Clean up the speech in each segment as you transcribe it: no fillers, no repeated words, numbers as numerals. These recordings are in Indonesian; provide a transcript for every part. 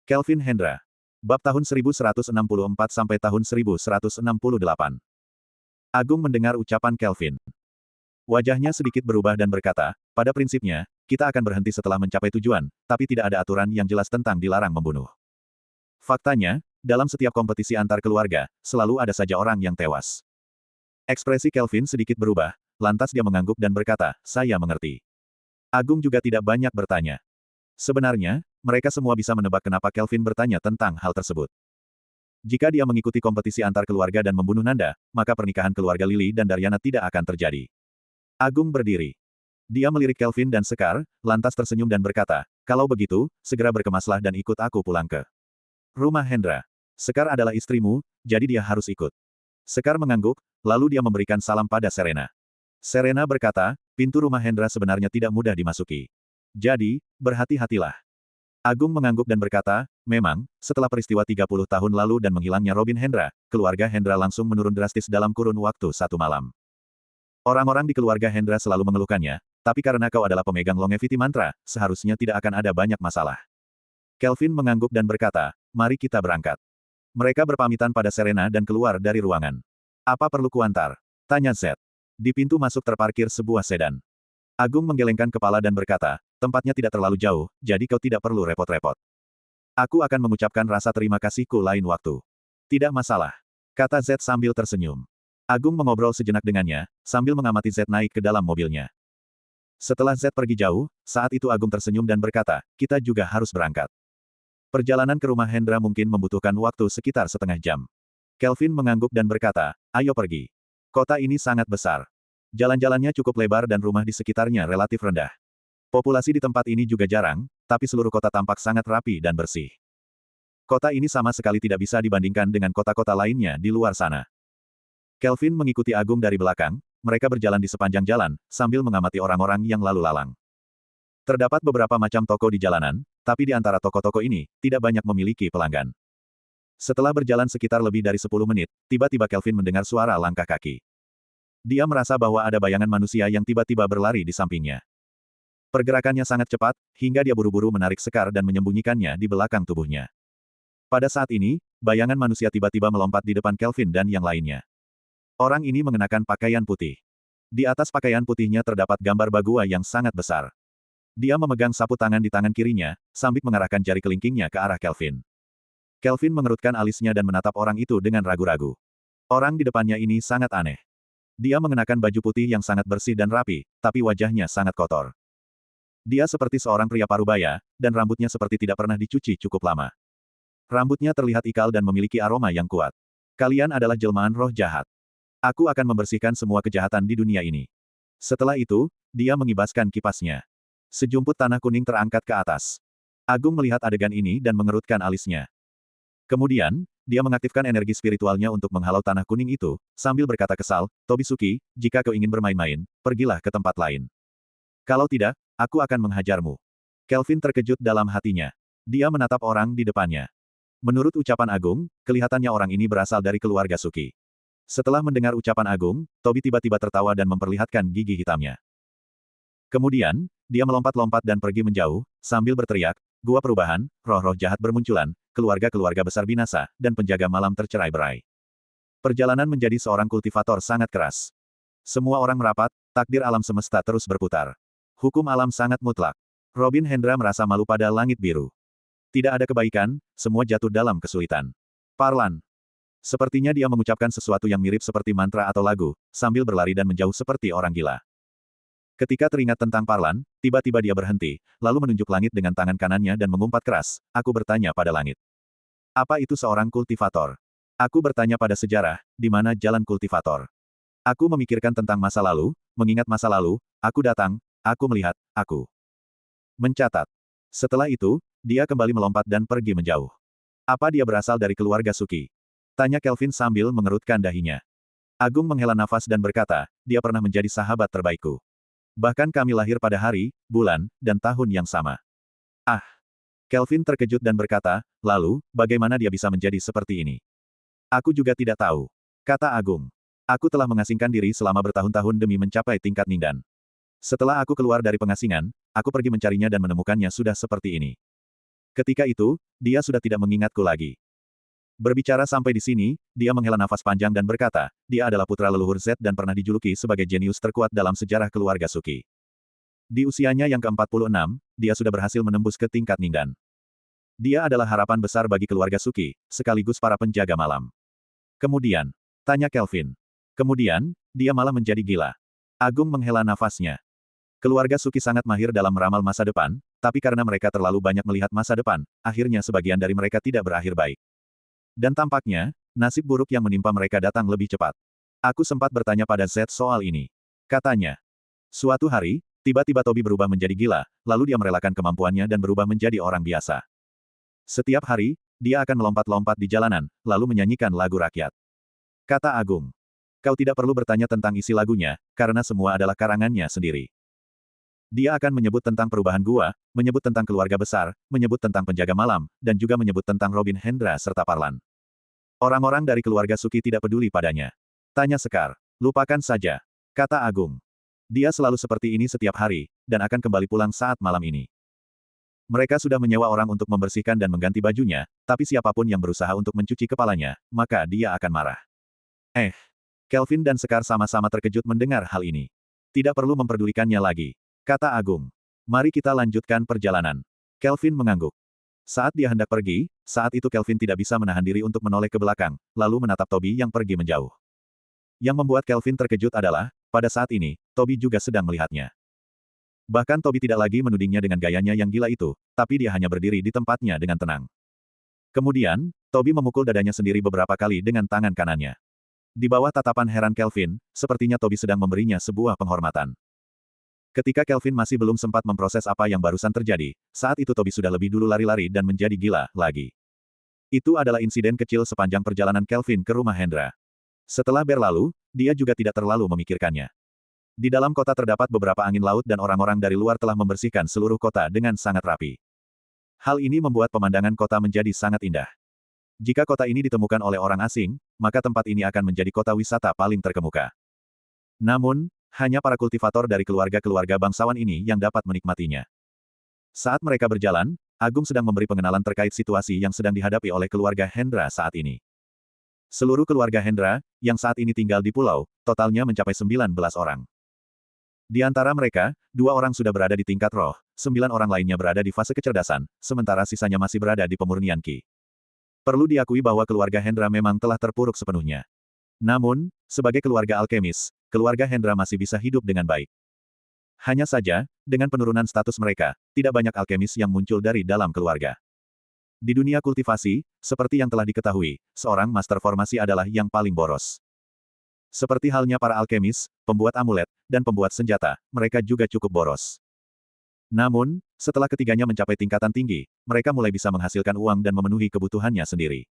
Kelvin Hendra. Bab tahun 1164 sampai tahun 1168. Agung mendengar ucapan Kelvin. Wajahnya sedikit berubah dan berkata, pada prinsipnya, kita akan berhenti setelah mencapai tujuan, tapi tidak ada aturan yang jelas tentang dilarang membunuh. Faktanya, dalam setiap kompetisi antar keluarga, selalu ada saja orang yang tewas. Ekspresi Kelvin sedikit berubah, lantas dia mengangguk dan berkata, saya mengerti. Agung juga tidak banyak bertanya. Sebenarnya, mereka semua bisa menebak kenapa Kelvin bertanya tentang hal tersebut. Jika dia mengikuti kompetisi antar keluarga dan membunuh Nanda, maka pernikahan keluarga Lily dan Daryana tidak akan terjadi. Agung berdiri. Dia melirik Kelvin dan Sekar, lantas tersenyum dan berkata, kalau begitu, segera berkemaslah dan ikut aku pulang ke rumah Hendra. Sekar adalah istrimu, jadi dia harus ikut. Sekar mengangguk, lalu dia memberikan salam pada Serena. Serena berkata, pintu rumah Hendra sebenarnya tidak mudah dimasuki. Jadi, berhati-hatilah. Agung mengangguk dan berkata, memang, setelah peristiwa 30 tahun lalu dan menghilangnya Robin Hendra, keluarga Hendra langsung menurun drastis dalam kurun waktu 1 malam. Orang-orang di keluarga Hendra selalu mengeluhkannya, tapi karena kau adalah pemegang longevity mantra, seharusnya tidak akan ada banyak masalah. Kelvin mengangguk dan berkata, mari kita berangkat. Mereka berpamitan pada Serena dan keluar dari ruangan. Apa perlu kuantar? Tanya Z. Di pintu masuk terparkir sebuah sedan. Agung menggelengkan kepala dan berkata, tempatnya tidak terlalu jauh, jadi kau tidak perlu repot-repot. Aku akan mengucapkan rasa terima kasihku lain waktu. Tidak masalah. Kata Z sambil tersenyum. Agung mengobrol sejenak dengannya, sambil mengamati Z naik ke dalam mobilnya. Setelah Z pergi jauh, saat itu Agung tersenyum dan berkata, kita juga harus berangkat. Perjalanan ke rumah Hendra mungkin membutuhkan waktu sekitar setengah jam. Kelvin mengangguk dan berkata, ayo pergi. Kota ini sangat besar. Jalan-jalannya cukup lebar dan rumah di sekitarnya relatif rendah. Populasi di tempat ini juga jarang, tapi seluruh kota tampak sangat rapi dan bersih. Kota ini sama sekali tidak bisa dibandingkan dengan kota-kota lainnya di luar sana. Kelvin mengikuti Agung dari belakang, mereka berjalan di sepanjang jalan, sambil mengamati orang-orang yang lalu lalang. Terdapat beberapa macam toko di jalanan, tapi di antara toko-toko ini, tidak banyak memiliki pelanggan. Setelah berjalan sekitar lebih dari 10 menit, tiba-tiba Kelvin mendengar suara langkah kaki. Dia merasa bahwa ada bayangan manusia yang tiba-tiba berlari di sampingnya. Pergerakannya sangat cepat, hingga dia buru-buru menarik Sekar dan menyembunyikannya di belakang tubuhnya. Pada saat ini, bayangan manusia tiba-tiba melompat di depan Kelvin dan yang lainnya. Orang ini mengenakan pakaian putih. Di atas pakaian putihnya terdapat gambar Bagua yang sangat besar. Dia memegang sapu tangan di tangan kirinya, sambil mengarahkan jari kelingkingnya ke arah Kelvin. Kelvin mengerutkan alisnya dan menatap orang itu dengan ragu-ragu. Orang di depannya ini sangat aneh. Dia mengenakan baju putih yang sangat bersih dan rapi, tapi wajahnya sangat kotor. Dia seperti seorang pria parubaya, dan rambutnya seperti tidak pernah dicuci cukup lama. Rambutnya terlihat ikal dan memiliki aroma yang kuat. Kalian adalah jelmaan roh jahat. Aku akan membersihkan semua kejahatan di dunia ini. Setelah itu, dia mengibaskan kipasnya. Sejumput tanah kuning terangkat ke atas. Agung melihat adegan ini dan mengerutkan alisnya. Kemudian, dia mengaktifkan energi spiritualnya untuk menghalau tanah kuning itu, sambil berkata kesal, Tobisuki, jika kau ingin bermain-main, pergilah ke tempat lain. Kalau tidak, aku akan menghajarmu. Kelvin terkejut dalam hatinya. Dia menatap orang di depannya. Menurut ucapan Agung, kelihatannya orang ini berasal dari keluarga Suki. Setelah mendengar ucapan Agung, Tobi tiba-tiba tertawa dan memperlihatkan gigi hitamnya. Kemudian, dia melompat-lompat dan pergi menjauh, sambil berteriak, Gua perubahan, roh-roh jahat bermunculan, keluarga-keluarga besar binasa, dan penjaga malam tercerai-berai. Perjalanan menjadi seorang kultivator sangat keras. Semua orang merapat, takdir alam semesta terus berputar. Hukum alam sangat mutlak. Robin Hendra merasa malu pada langit biru. Tidak ada kebaikan, semua jatuh dalam kesulitan. Parlan. Sepertinya dia mengucapkan sesuatu yang mirip seperti mantra atau lagu, sambil berlari dan menjauh seperti orang gila. Ketika teringat tentang Parlan, tiba-tiba dia berhenti, lalu menunjuk langit dengan tangan kanannya dan mengumpat keras, aku bertanya pada langit. Apa itu seorang kultivator? Aku bertanya pada sejarah, di mana jalan kultivator? Aku memikirkan tentang masa lalu, mengingat masa lalu, aku datang, aku melihat, aku mencatat. Setelah itu, dia kembali melompat dan pergi menjauh. Apa dia berasal dari keluarga Suki? Tanya Kelvin sambil mengerutkan dahinya. Agung menghela nafas dan berkata, dia pernah menjadi sahabat terbaikku. Bahkan kami lahir pada hari, bulan, dan tahun yang sama. Ah! Kelvin terkejut dan berkata, lalu, bagaimana dia bisa menjadi seperti ini? Aku juga tidak tahu. Kata Agung. Aku telah mengasingkan diri selama bertahun-tahun demi mencapai tingkat Ningdan. Setelah aku keluar dari pengasingan, aku pergi mencarinya dan menemukannya sudah seperti ini. Ketika itu, dia sudah tidak mengingatku lagi. Berbicara sampai di sini, dia menghela nafas panjang dan berkata, dia adalah putra leluhur Z dan pernah dijuluki sebagai jenius terkuat dalam sejarah keluarga Suki. Di usianya yang ke-46, dia sudah berhasil menembus ke tingkat Ningdan. Dia adalah harapan besar bagi keluarga Suki, sekaligus para penjaga malam. Kemudian, tanya Kelvin. Kemudian, dia malah menjadi gila. Agung menghela nafasnya. Keluarga Suki sangat mahir dalam meramal masa depan, tapi karena mereka terlalu banyak melihat masa depan, akhirnya sebagian dari mereka tidak berakhir baik. Dan tampaknya, nasib buruk yang menimpa mereka datang lebih cepat. Aku sempat bertanya pada Z soal ini. Katanya, suatu hari, tiba-tiba Toby berubah menjadi gila, lalu dia merelakan kemampuannya dan berubah menjadi orang biasa. Setiap hari, dia akan melompat-lompat di jalanan, lalu menyanyikan lagu rakyat. Kata Agung. Kau tidak perlu bertanya tentang isi lagunya, karena semua adalah karangannya sendiri. Dia akan menyebut tentang perubahan gua, menyebut tentang keluarga besar, menyebut tentang penjaga malam, dan juga menyebut tentang Robin Hendra serta Parlan. Orang-orang dari keluarga Suki tidak peduli padanya. Tanya Sekar. Lupakan saja. Kata Agung. Dia selalu seperti ini setiap hari, dan akan kembali pulang saat malam ini. Mereka sudah menyewa orang untuk membersihkan dan mengganti bajunya, tapi siapapun yang berusaha untuk mencuci kepalanya, maka dia akan marah. Kelvin dan Sekar sama-sama terkejut mendengar hal ini. Tidak perlu memperdulikannya lagi. Kata Agung. Mari kita lanjutkan perjalanan. Kelvin mengangguk. Saat dia hendak pergi, saat itu Kelvin tidak bisa menahan diri untuk menoleh ke belakang, lalu menatap Toby yang pergi menjauh. Yang membuat Kelvin terkejut adalah, pada saat ini, Toby juga sedang melihatnya. Bahkan Toby tidak lagi menudingnya dengan gayanya yang gila itu, tapi dia hanya berdiri di tempatnya dengan tenang. Kemudian, Toby memukul dadanya sendiri beberapa kali dengan tangan kanannya. Di bawah tatapan heran Kelvin, sepertinya Toby sedang memberinya sebuah penghormatan. Ketika Kelvin masih belum sempat memproses apa yang barusan terjadi, saat itu Toby sudah lebih dulu lari-lari dan menjadi gila lagi. Itu adalah insiden kecil sepanjang perjalanan Kelvin ke rumah Hendra. Setelah berlalu, dia juga tidak terlalu memikirkannya. Di dalam kota terdapat beberapa angin laut dan orang-orang dari luar telah membersihkan seluruh kota dengan sangat rapi. Hal ini membuat pemandangan kota menjadi sangat indah. Jika kota ini ditemukan oleh orang asing, maka tempat ini akan menjadi kota wisata paling terkemuka. Namun, hanya para kultivator dari keluarga-keluarga bangsawan ini yang dapat menikmatinya. Saat mereka berjalan, Agung sedang memberi pengenalan terkait situasi yang sedang dihadapi oleh keluarga Hendra saat ini. Seluruh keluarga Hendra, yang saat ini tinggal di pulau, totalnya mencapai 19 orang. Di antara mereka, 2 orang sudah berada di tingkat roh, 9 orang lainnya berada di fase kecerdasan, sementara sisanya masih berada di pemurnian Qi. Perlu diakui bahwa keluarga Hendra memang telah terpuruk sepenuhnya. Namun, sebagai keluarga alkemis, keluarga Hendra masih bisa hidup dengan baik. Hanya saja, dengan penurunan status mereka, tidak banyak alkemis yang muncul dari dalam keluarga. Di dunia kultivasi, seperti yang telah diketahui, seorang master formasi adalah yang paling boros. Seperti halnya para alkemis, pembuat amulet, dan pembuat senjata, mereka juga cukup boros. Namun, setelah ketiganya mencapai tingkatan tinggi, mereka mulai bisa menghasilkan uang dan memenuhi kebutuhannya sendiri.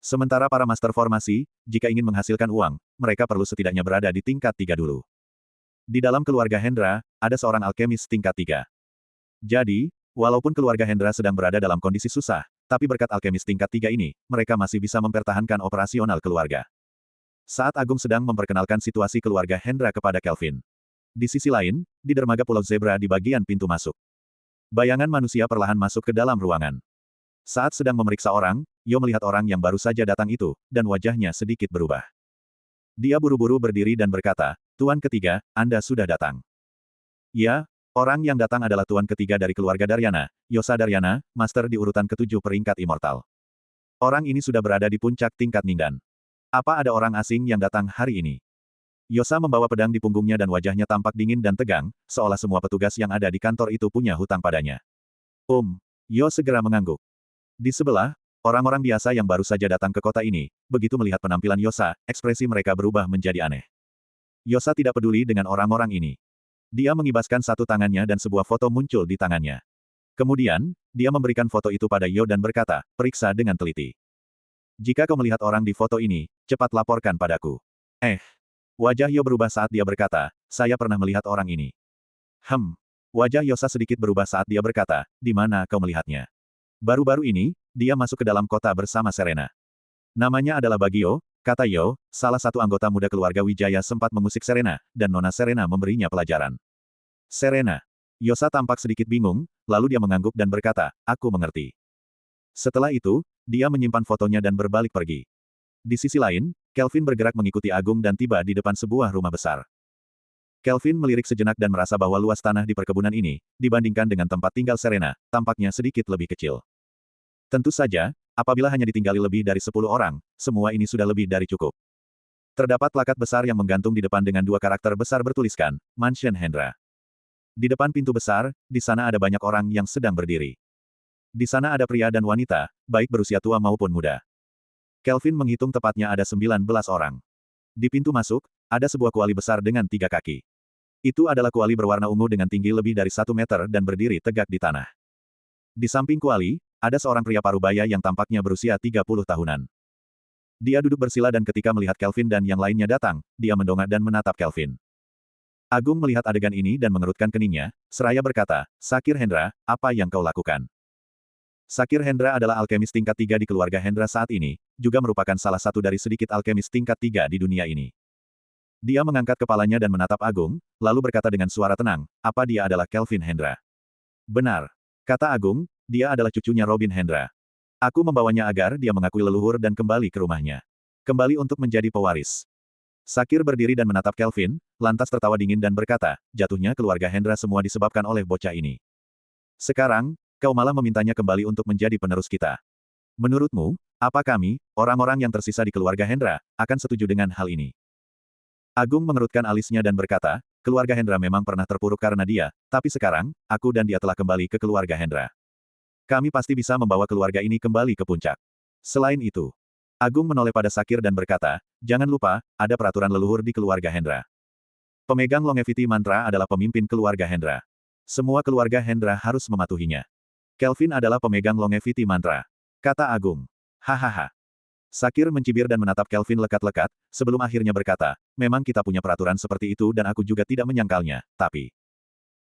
Sementara para master formasi, jika ingin menghasilkan uang, mereka perlu setidaknya berada di tingkat 3 dulu. Di dalam keluarga Hendra, ada seorang alkemis tingkat 3. Jadi, walaupun keluarga Hendra sedang berada dalam kondisi susah, tapi berkat alkemis tingkat 3 ini, mereka masih bisa mempertahankan operasional keluarga. Saat Agung sedang memperkenalkan situasi keluarga Hendra kepada Kelvin. Di sisi lain, di dermaga Pulau Zebra di bagian pintu masuk. Bayangan manusia perlahan masuk ke dalam ruangan. Saat sedang memeriksa orang, Yo melihat orang yang baru saja datang itu, dan wajahnya sedikit berubah. Dia buru-buru berdiri dan berkata, Tuan ketiga, Anda sudah datang. Ya, orang yang datang adalah tuan ketiga dari keluarga Daryana, Yosa Daryana, master di urutan ke-7 peringkat immortal. Orang ini sudah berada di puncak tingkat Ningdan. Apa ada orang asing yang datang hari ini? Yosa membawa pedang di punggungnya dan wajahnya tampak dingin dan tegang, seolah semua petugas yang ada di kantor itu punya hutang padanya. Yo segera mengangguk. Di sebelah, orang-orang biasa yang baru saja datang ke kota ini, begitu melihat penampilan Yosa, ekspresi mereka berubah menjadi aneh. Yosa tidak peduli dengan orang-orang ini. Dia mengibaskan satu tangannya dan sebuah foto muncul di tangannya. Kemudian, dia memberikan foto itu pada Yo dan berkata, periksa dengan teliti. Jika kau melihat orang di foto ini, cepat laporkan padaku. Wajah Yo berubah saat dia berkata, saya pernah melihat orang ini. Wajah Yosa sedikit berubah saat dia berkata, di mana kau melihatnya? Baru-baru ini, dia masuk ke dalam kota bersama Serena. Namanya adalah Bagio, kata Yo, salah satu anggota muda keluarga Wijaya sempat mengusik Serena, dan Nona Serena memberinya pelajaran. Serena. Yosa tampak sedikit bingung, lalu dia mengangguk dan berkata, aku mengerti. Setelah itu, dia menyimpan fotonya dan berbalik pergi. Di sisi lain, Kelvin bergerak mengikuti Agung dan tiba di depan sebuah rumah besar. Kelvin melirik sejenak dan merasa bahwa luas tanah di perkebunan ini, dibandingkan dengan tempat tinggal Serena, tampaknya sedikit lebih kecil. Tentu saja, apabila hanya ditinggali lebih dari 10 orang, semua ini sudah lebih dari cukup. Terdapat plakat besar yang menggantung di depan dengan dua karakter besar bertuliskan, Mansion Hendra. Di depan pintu besar, di sana ada banyak orang yang sedang berdiri. Di sana ada pria dan wanita, baik berusia tua maupun muda. Kelvin menghitung tepatnya ada 19 orang. Di pintu masuk, ada sebuah kuali besar dengan 3 kaki. Itu adalah kuali berwarna ungu dengan tinggi lebih dari 1 meter dan berdiri tegak di tanah. Di samping kuali, ada seorang pria parubaya yang tampaknya berusia 30 tahunan. Dia duduk bersila dan ketika melihat Kelvin dan yang lainnya datang, dia mendongak dan menatap Kelvin. Agung melihat adegan ini dan mengerutkan keningnya, seraya berkata, Sakir Hendra, apa yang kau lakukan? Sakir Hendra adalah alkemis tingkat 3 di keluarga Hendra saat ini, juga merupakan salah satu dari sedikit alkemis tingkat 3 di dunia ini. Dia mengangkat kepalanya dan menatap Agung, lalu berkata dengan suara tenang, apa dia adalah Kelvin Hendra? Benar. Kata Agung, dia adalah cucunya Robin Hendra. Aku membawanya agar dia mengakui leluhur dan kembali ke rumahnya. Kembali untuk menjadi pewaris. Sakir berdiri dan menatap Kelvin, lantas tertawa dingin dan berkata, jatuhnya keluarga Hendra semua disebabkan oleh bocah ini. Sekarang, kau malah memintanya kembali untuk menjadi penerus kita. Menurutmu, apa kami, orang-orang yang tersisa di keluarga Hendra, akan setuju dengan hal ini? Agung mengerutkan alisnya dan berkata, keluarga Hendra memang pernah terpuruk karena dia, tapi sekarang, aku dan dia telah kembali ke keluarga Hendra. Kami pasti bisa membawa keluarga ini kembali ke puncak. Selain itu, Agung menoleh pada Sakir dan berkata, jangan lupa, ada peraturan leluhur di keluarga Hendra. Pemegang longevity mantra adalah pemimpin keluarga Hendra. Semua keluarga Hendra harus mematuhinya. Kelvin adalah pemegang longevity mantra. Kata Agung. Hahaha. Sakir mencibir dan menatap Kelvin lekat-lekat, sebelum akhirnya berkata, memang kita punya peraturan seperti itu dan aku juga tidak menyangkalnya, tapi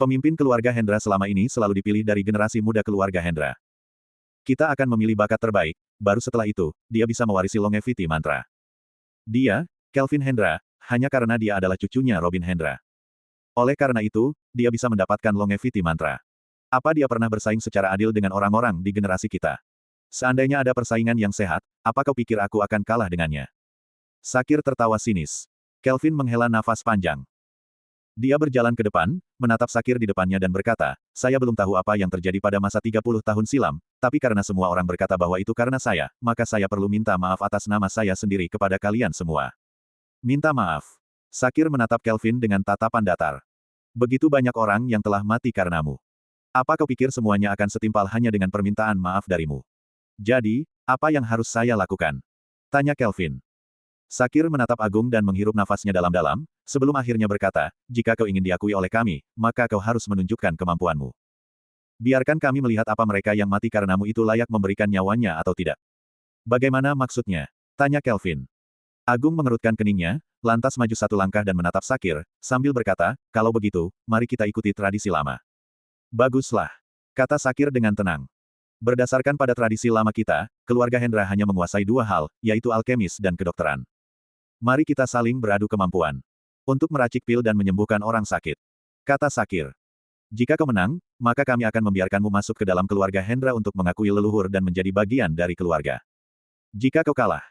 pemimpin keluarga Hendra selama ini selalu dipilih dari generasi muda keluarga Hendra. Kita akan memilih bakat terbaik, baru setelah itu, dia bisa mewarisi longevity mantra. Dia, Kelvin Hendra, hanya karena dia adalah cucunya Robin Hendra. Oleh karena itu, dia bisa mendapatkan longevity mantra. Apa dia pernah bersaing secara adil dengan orang-orang di generasi kita? Seandainya ada persaingan yang sehat, apa kau pikir aku akan kalah dengannya? Sakir tertawa sinis. Kelvin menghela nafas panjang. Dia berjalan ke depan, menatap Sakir di depannya dan berkata, saya belum tahu apa yang terjadi pada masa 30 tahun silam, tapi karena semua orang berkata bahwa itu karena saya, maka saya perlu minta maaf atas nama saya sendiri kepada kalian semua. Minta maaf. Sakir menatap Kelvin dengan tatapan datar. Begitu banyak orang yang telah mati karenamu. Apa kau pikir semuanya akan setimpal hanya dengan permintaan maaf darimu? Jadi, apa yang harus saya lakukan? Tanya Kelvin. Sakir menatap Agung dan menghirup nafasnya dalam-dalam, sebelum akhirnya berkata, jika kau ingin diakui oleh kami, maka kau harus menunjukkan kemampuanmu. Biarkan kami melihat apa mereka yang mati karenamu itu layak memberikan nyawanya atau tidak. Bagaimana maksudnya? Tanya Kelvin. Agung mengerutkan keningnya, lantas maju satu langkah dan menatap Sakir, sambil berkata, kalau begitu, mari kita ikuti tradisi lama. Baguslah. Kata Sakir dengan tenang. Berdasarkan pada tradisi lama kita, keluarga Hendra hanya menguasai dua hal, yaitu alkemis dan kedokteran. Mari kita saling beradu kemampuan. Untuk meracik pil dan menyembuhkan orang sakit. Kata Sakir. Jika kau menang, maka kami akan membiarkanmu masuk ke dalam keluarga Hendra untuk mengakui leluhur dan menjadi bagian dari keluarga. Jika kau kalah,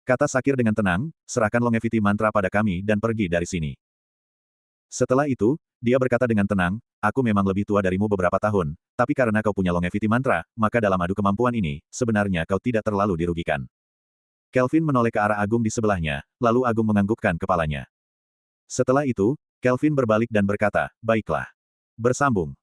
kata Sakir dengan tenang, serahkan longevity mantra pada kami dan pergi dari sini. Setelah itu, dia berkata dengan tenang, aku memang lebih tua darimu beberapa tahun, tapi karena kau punya longevity mantra, maka dalam adu kemampuan ini, sebenarnya kau tidak terlalu dirugikan. Kelvin menoleh ke arah Agung di sebelahnya, lalu Agung menganggukkan kepalanya. Setelah itu, Kelvin berbalik dan berkata, baiklah. Bersambung.